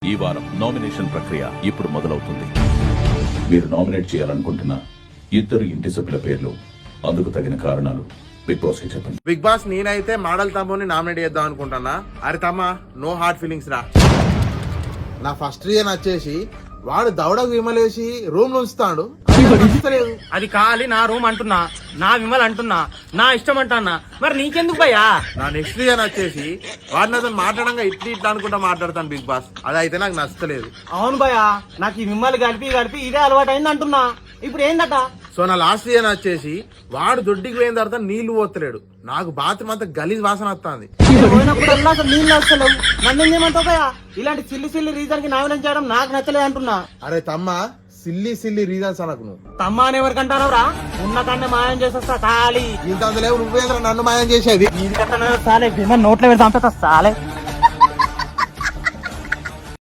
ఈ వారం నామినేషన్ ప్రక్రియ ఇప్పుడు మొదలవుతుంది. మీరు నామినేట్ చేయాలనుకుంటున్న ఇద్దరు ఇంటి సభ్యుల పేర్లు, అందుకు తగిన కారణాలు బిగ్ బాస్ కి చెప్పండి. బిగ్ బాస్ నేనైతే మోడల్ తమ్ముని నామినేట్ చేద్దాం అనుకుంటున్నా. అరే తమ్మ, నో హార్డ్ ఫీలింగ్స్ రా. నా ఫస్ట్ రీజన్ వచ్చేసి వాడు దవడకు విమలేసి రూమ్ లో ఉంచుతాడు. అది కాలి నా రూమ్ అంటున్నా, నా విమల్ అంటున్నా, నా ఇష్టం అంటున్నా. మరి నీకెందుకు భయ్యా? నా నెక్స్ట్ రీజన్ వచ్చేసి వాడు నాతో మాట్లాడంగా ఇట్లా అనుకుంటా మాట్లాడతాను బిగ్ బాస్. అదైతే నాకు నచ్చలేదు. అవును భయ్యా, నాకు ఈ విమల్ గడిపి ఇదే అలవాటు అయింది అంటున్నా. ఇప్పుడు ఏందట? సో నా లాస్ట్ రీజన్ వచ్చేసి వాడు దొడ్డికి పోయిన తర్వాత నీళ్లు పోతలేడు. నాకు బాత్రూమ్ అంతా గలీజ్ వాసన వస్తుంది. పోయినప్పుడల్లా అసలు నీళ్ళు వస్తలేవు. నన్ను ఏమంటావు భయ్యా? ఇలాంటి సిల్లి రీజన్ కి నామినేట్ చేయడం నాకు నచ్చలేదు అంటున్నా. అరే తమ్మ, సిల్లి రీజన్స్ అనకు నువ్వు. తమ్మ అని ఎవరికంటారా? ఉన్న కన్నా మాయం చేసేస్తా ఖాళీ. ఇంత లేవు, నువ్వేంద్ర నన్ను మాయం చేసేది. సాలే విమల్ నోట్లో పెడతా సాలే.